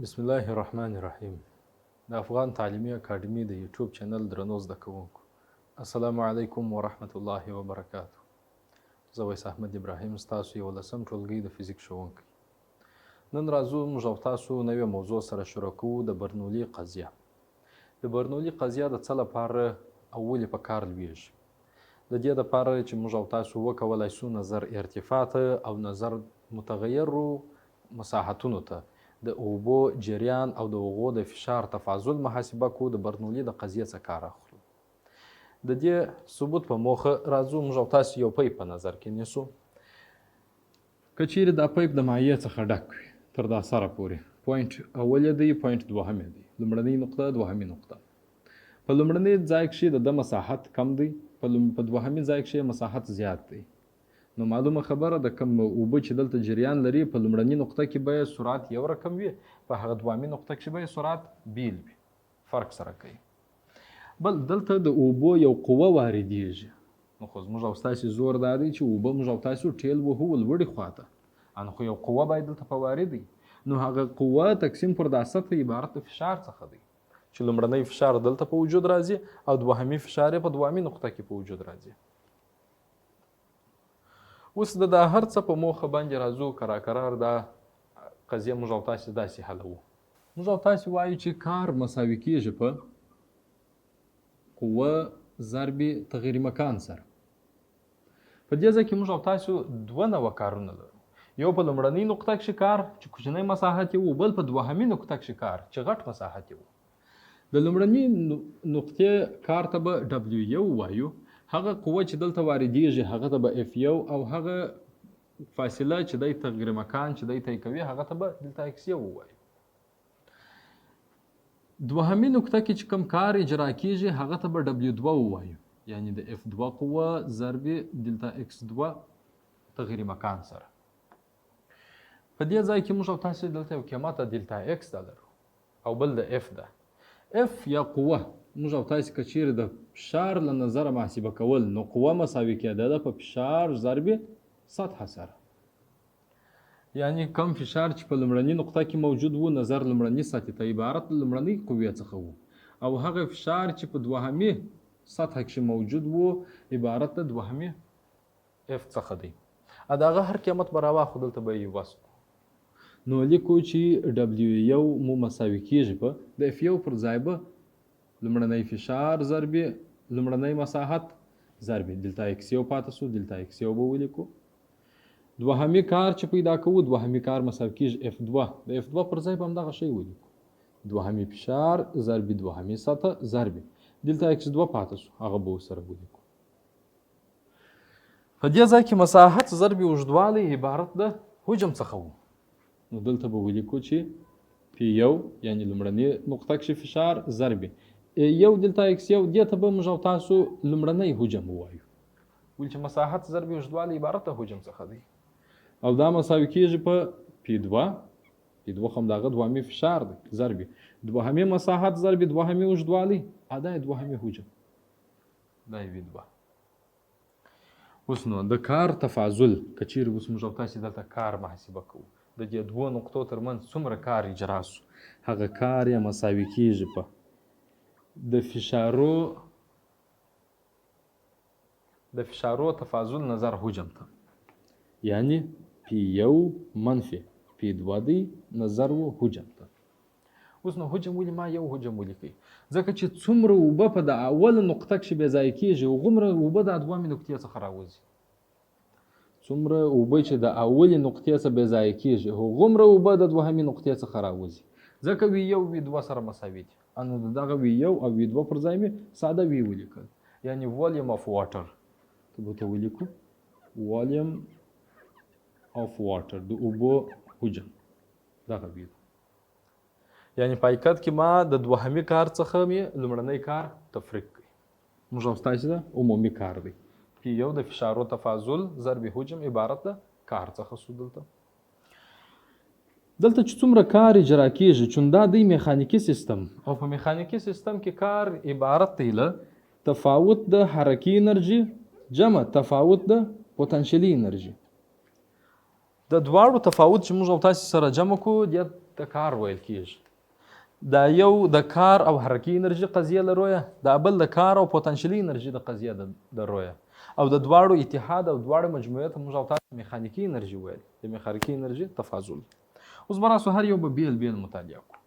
بسم الله الرحمن الرحیم. د افغان تعلیمي اکاډمي د یوټیوب چینل درنو زده کوونکو، السلام علیکم ورحمت الله وبرکاته. زه ویس احمد ابراهیم ستاسو 11م ټولګي د فزیک ښوونکی. نن راځو موږ او تاسو نوې موضوع سره شروع کوو، د برنولي قضیه. د برنولي قضیه د څه لپاره او ولې په کار لویږي؟ د دې دپاره چې موږ او تاسو وکولی شو نظر ارتفاع ته او نظر متغیرو مساحتونو ته د اوبو جریان او د هغو د فشار تفاضل محاسبه کو، د برنولي د قضیې څخه کار اخلو. د دې ثبوت په موخه راځو موږ او تاسو یو پیپ په نظر کې نیسو. که چیرې دا پیپ د مایع څخه ډک وي تر دا سره پورې، پوینټ اول دی، پوینټ دوهم دی، لومړنۍ نقطه، دوهمې نقطه. په لومړنۍ ځای کښې د مساحت کم دی، په دوهمې ځای کښې مساحت زیات دی. نو معلومه خبره ده، کوم اوبه چې دلته جریان لري په لومړنۍ نقطه کې به سرعت یو رقم وي، په هغه دوهمې نقطه کې به سرعت بیل وي، فرق سره کوي. بل دلته د اوبو یو قوه واردېږي. نو خو زموږ او ستاسې زور دا دی چې اوبه موږ او تاسو ټیل وهو لوړې خواته، خو یو قوه باید دلته په وارد وي. نو هغه قوه تقسیم پر دا سطح عبارت د فشار څخه دی، چې لومړنی فشار دلته په وجود راځي او دوهمي فشار په دوهمې نقطه کې په وجود راځي. اوس د هر څه په موخه باندې راځو، قرار دا قضیه موږ او تاسو داسې حلوو. موږ او تاسو وایو چې کار مساوي کیږي په قوه ضرب تغیر مکان سره. په دې ځای کې موږ او تاسو دوه نوع کارونه لرو. یو په لومړنۍ نقطه کې کار چې کوچنی مساحت یې و، بل په دوهمې نقطه کې کار چې غټ مساحت یې و. د لومړنۍ نقطې کار ته به W1 وایو، هغه قوه چې دلته واردېږي هغه ته به F1 او هغه فاصله چې دی تغیر مکان چې دی طی کوي هغه ته به دلته X1 ووایو. دوهمې نقطه کې چې کوم کار اجرا کېږي هغه ته به W2 ووایو، یعنی د F2 قوه ضرب دلته X2 تغیر مکان سره. په دې ځای کې موږ او تاسو دلته یو قیمت دلته X لرو او بل د F ده. F یا قوه موږ او تاسو که چیرې د فشار له نظره محاسبه کول، نو قوه مساوي کېدله په فشار ضرب سطح سره. یعنی کم فشار چې په لومړنۍ نقطه کې موجود و نظر لومړنۍ سطح ته عبارت د لومړنۍ قوې څخه و، او هغه فشار چې په دوهمې سطح کې موجود و عبارت د دوهمې F څخه دی. د هغه هر قیمت به راواخلو، دلته به یې وسو. نو لیکو چې W1 مو مساوي کېږي په د F1 پر ځای به لومړنی فشار ضرب لومړنی مساحت ضرب دلته X1 پاتې سو، دلته X1 به ولیکو. دوهمي کار چې پیدا کوو، دوهمي کار مساوي کېږي F2، د F2 پر ځای به همدغه شی ولیکو، دوهمي فشار ضرب دوهمي سطح ضرب دلته X2 پاتې سو، هغه به ورسره ولیکو. په دې ځای کې مساحت ضرب اوږدوالی عبارت د حجم څخه و. نو دلته به ولیکو چې P1 یعنی لومړنۍ نقطه کې فشار ضرب یو دلته X1، دې ته به موږ او تاسو لومړنی حجم ووایو، ولې چې مساحت ضرب اوږدوالی عبارت د حجم څخه دی. او دا مساوي کېږي په P2 خو همدغه دوهمي فشار دی ضرب دوهمي مساحت ضرب دوهمي اوږدوالی، دا یې دوهمي حجم، دا یې V2. اوس نو د کار تفاضل که چیرې اوس موږ او تاسو دلته کار محاسبه کوو، د دې دوه نقطو ترمنځ څومره کار اجرا سو، هغه کار یې مساوي کېږي په د فشارو تفاضل نظر حجم ته، یعنی P1 منفي P2 دی نظر و حجم ته. اوس نو حجم ولې ما یو حجم ولیکئ؟ ځکه چې څومره اوبه په د اول نقطه کې بې ځایه کېږي هغومره اوبه د دوهمې نقطې څخه راوځي. څومره اوبه چې د اولې نقطې څخه بې ځایه کېږي هغومره اوبه د دوهمې نقطې څخه راوځي، ځکه V1 V2 سره مساوي دي. نو دغه V1 او V2 پر ځای مې ساده V ولیکل، یعنی volume of water. ته به ته ولیکو volume of water د اوبو حجم، دغه V. یعنی په حقیقت کې ما د دوهمي کار څخه مې لومړنی کار تفریق کړي. موږ او ستاسو د عمومي کار دی. P1 د فشارو تفاضل ضرب حجم عبارت د کار څخه سو. دلته چې څومره کار اجرا کېږي، چون دا دی میخانیکي سیستم، او په میخانیکي سیستم کې کار عبارت دی له تفاوت د حرکي انرژي جمع تفاوت د پوتنشیلي انرژي. د دواړو تفاوت چې موږ او تاسو سره جمع کړو دې د کار ویل کېږي. دا یو د کار او حرکي انرژي قضیه لرویه، دا بل د کار او پوتنشلي انرژي د قضیه لرویه، او د دواړو اتحاد او دواړو مجموعه ته موږ او تاسو میخانیکي انرژي ویل، د میخانیکي انرژي تفاضل. اوس براسو هر یو به بیل مطالعه کړو.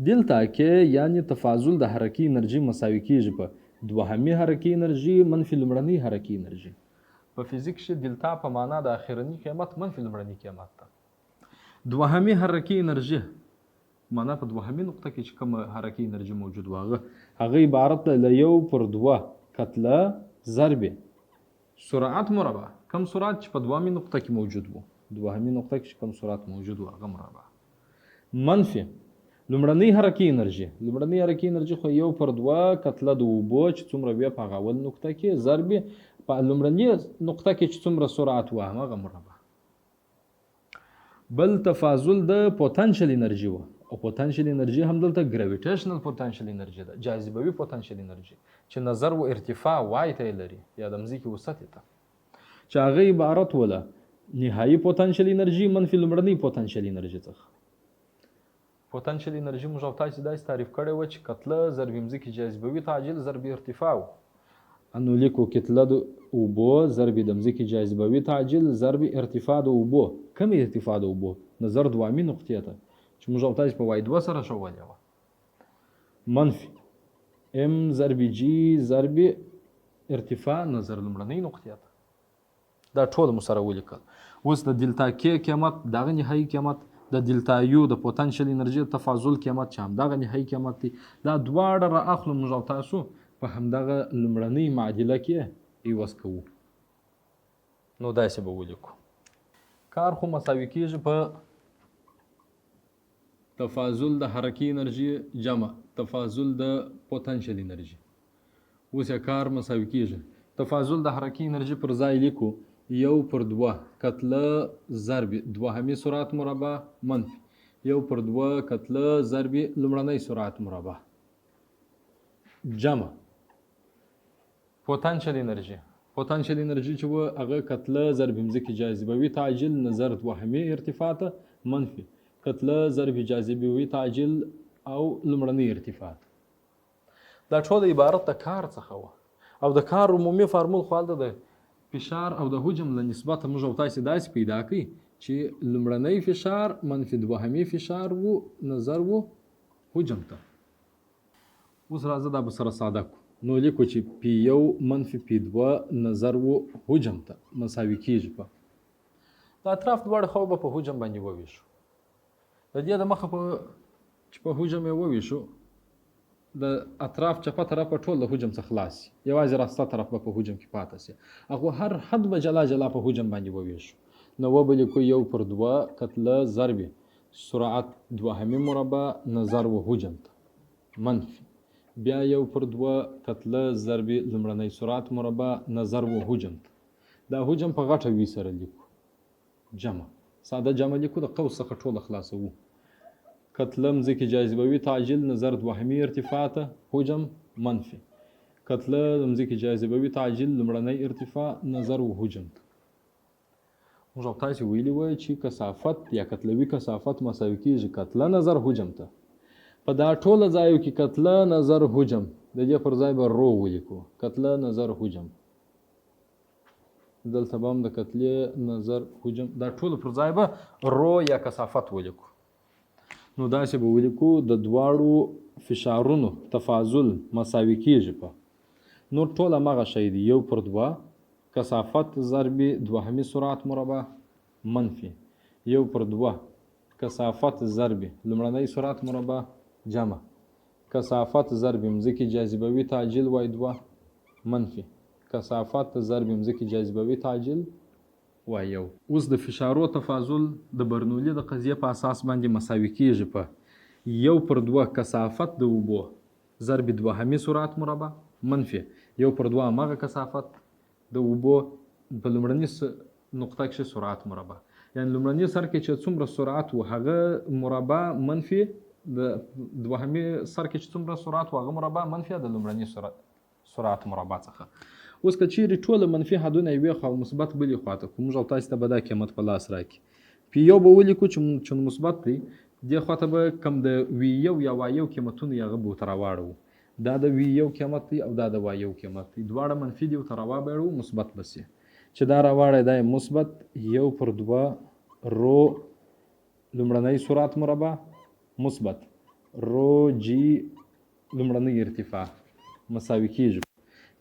دلته کې یعنی تفاضل د حرکي انرژي مساوي کیږي په دوهمي حرکي انرژي منفي لومړنۍ حرکي انرژي. په فزیک کې دلتا په معنا د اخرنی قیمت منفي لومړنۍ قیمت ده. دوهمي حرکي انرژي معنا په دوهمي نقطه کې چې کوم حرکي انرژي موجود و هغه عبارت له 1/2 کتله ضرب سرعت مربع. کم سرعت چې په دوهمي نقطه کې موجود و، دوهمي نقطه کې کم سرعت موجود و هغه مربع. منفي لومړنۍ حرکي انرژي، لومړنۍ حرکي انرژي خو 1/2 کتله د اوبو چې څومره بیا په هغه اول نقطه کې ضرب په لومړنۍ نقطه کې چې څومره سرعت و هغه مربع. بل تفاضل د پوتنشل انرژي و، او پوتنشل انرژي هم دلته ګراویټیشنل پوتنشل انرژي ده، جاذبوي پوتنشل انرژي چې نظر و ارتفاع وای ته لري یا د مځکې وسط ته، چې هغه عبارت وله نهایي پوتنشل انرژي منفي لومړنۍ پوتنشل انرژي څخه. پوتنشل انرژي موږ او تاسو داسې تعریف کړی و چې کتله ضرب مځکې جاذبوي تعجیل ضرب ارتفاع و. انو لیکو کتله د اوبو ضرب د مځکې جاذبوي تعجیل ضرب ارتفاع د اوبو. کم ارتفاع د اوبو؟ نظر دوامي نقطې ته چې موږ او تاسو په وای 2 سره شولې وه. منفي ام ضرب جی ضرب ارتفاع نظر لومړنۍ نقطې ته. دا ټول مو سره ولیکل. اوس د دلتا کې قیمت دغه نهایي قیمت، د دلتا یو د پوتنشل انرژي تفاضل قیمت چې هم دغه نهایي قیمت دی، دا دواړه را اخلو موږ او تاسو په همدغه لومړنۍ معادله کې عوض کوو. نو داسې به ولیکو. کار خو مساوي کیږي په تفاضل د حرکي انرژي جمع تفاضل د پوتنشل انرژي. اوس یې کار مساوي کیږي. تفاضل د حرکي انرژي پر ځای لیکو 1/2 کتله ضرب دوهمي سرعت مربع منفي 1/2 کتله ضرب لومړنۍ سرعت مربع جمع پوتنشل انرژي. پوتنشل انرژي چې و هغه کتله ضرب مځکې جاذبوي تعجیل نظر دوهمي ارتفاع ته منفي کتله ضرب جاذبوي تعجیل او لومړنۍ ارتفاع. دا ټول عبارت د کار څخه و، او د کار عمومي فارمول خو هلته د فشار او د حجم له نسبته موږ او تاسو داسې پیدا کړئ چې لومړنۍ فشار منفي دوهمي فشار و نظر و حجم ته. اوس راځه دا به سره ساده کړو. نو لیکو چې پی یو منفي پی 2 نظر و حجم ته مساوي کیږي. په د اطراف دواړه خو به په حجم باندې وویشو. د دې د مخه چې په حجم یې وویشو د اطراف چپه طرف په ټول د حجم څخه خلاص، یوازې راسته طرف به په حجم کې پاتې سي. هغه هر حد به جلا جلا په حجم باندې وویشو. نو و به لیکو 1/2 کتله ضرب سرعت دوهمي مربع نظر و حجم ته منفي بیا 1/2 کتله ضرب لومړنۍ سرعت مربع نظر و حجم ته. دا حجم په غټه وي سره لیکو جمع ساده جمع لیکو د قوس څخه ټوله خلاصوو. کتله مځکې جاذبوي تعجیل نظر دوهمي ارتفاع ته حجم منفي کتله مځکې جاذبوي تعجیل لومړنۍ ارتفاع نظر و حجم ته. موږ او تاسو ویلي وای چې کثافت یا کتلوي کثافت مساوي کیږي کتله نظر حجم ته. په دا ټوله ځایو کې کتله نظر حجم د دې پر ځای به رو ولیکو کتله نظر حجم. دلته به هم د کتلې نظر حجم دا ټول پر ځای به رو یا کثافت ولیکو. نو داسې به ولیکو د دواړو فشارونو تفاضل مساوي کیږي په نور ټول همغه شی دی 1/2 کثافت ضرب دوهمي سرعت مربع منفي 1/2 کثافت ضرب لومړنۍ سرعت مربع جمع کثافت ضرب مځکې جاذبوي تعجیل وای 2 منفي کثافت ضرب مځکې جاذبوي تعجیل وای 1. اوس د فشارو تفاضل د برنولي د قضیه په اساس باندې مساوي کیږي په 1/2 کثافت د اوبو ضرب دوهمي سرعت مربع منفي 1/2 هغه کثافت د اوبو په لومړنۍ نقطه کې سرعت مربع. یعنی لومړنۍ سر کې چې څومره سرعت و هغه مربع منفي د دوهمي سر کې چې څومره سرعت و هغه مربع منفي د لومړنۍ سرعت مربع څخه. اوس که چیرې ټوله منفي حدونه یوې خوا او مثبت بلې خوا ته کړو موږ او تاسو ته به دا قیمت په لاس راکړي پی یو به ولیکو چې مثبت دی دې خوا ته به کم د وي یو یا وای یو قیمتونه یې هغه به ورته راواړوو دا د وي یو قیمت دی او دا د وای یو قیمت دی دواړه منفي دي ورته راوابړو مثبت به سي چې دا راواړی دا یې مثبت یو پر دوه رو لومړنی سرعت مربع مثبت رو جی لومړنی ارتفاع مساوي کېږي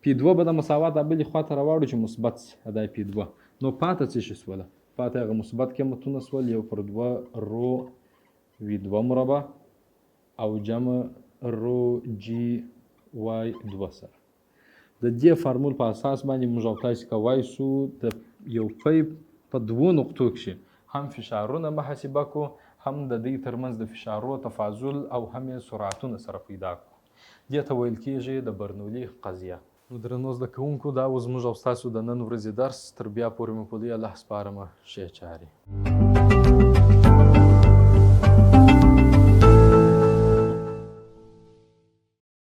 پی دوه به د مساوات دا بلې خوا ته راواړو چې مثبت سي دا پی دوه نو پاته څه شي سوله پاته هغه مثبت قیمتونه سول یو پر دوه رو وی دوه مربع او جمع رو جی وای دوه سره د دې فارمول په اساس باندې موږ او تاسو کولی سو د یو پیپ په دوو نقطو کښې هم فشارونه محاسبه کو هم د دوی ترمنځ د فشارو تفاضل او هم یې سرعتونه سره پیدا کړو دې ته ویل کېږي د برنولي قضیه نو درنو زده کوونکو دا اوس موږ او ستاسو د نن ورځې درس تر بیا پورې مې په دې الله سپارمه ښې چارې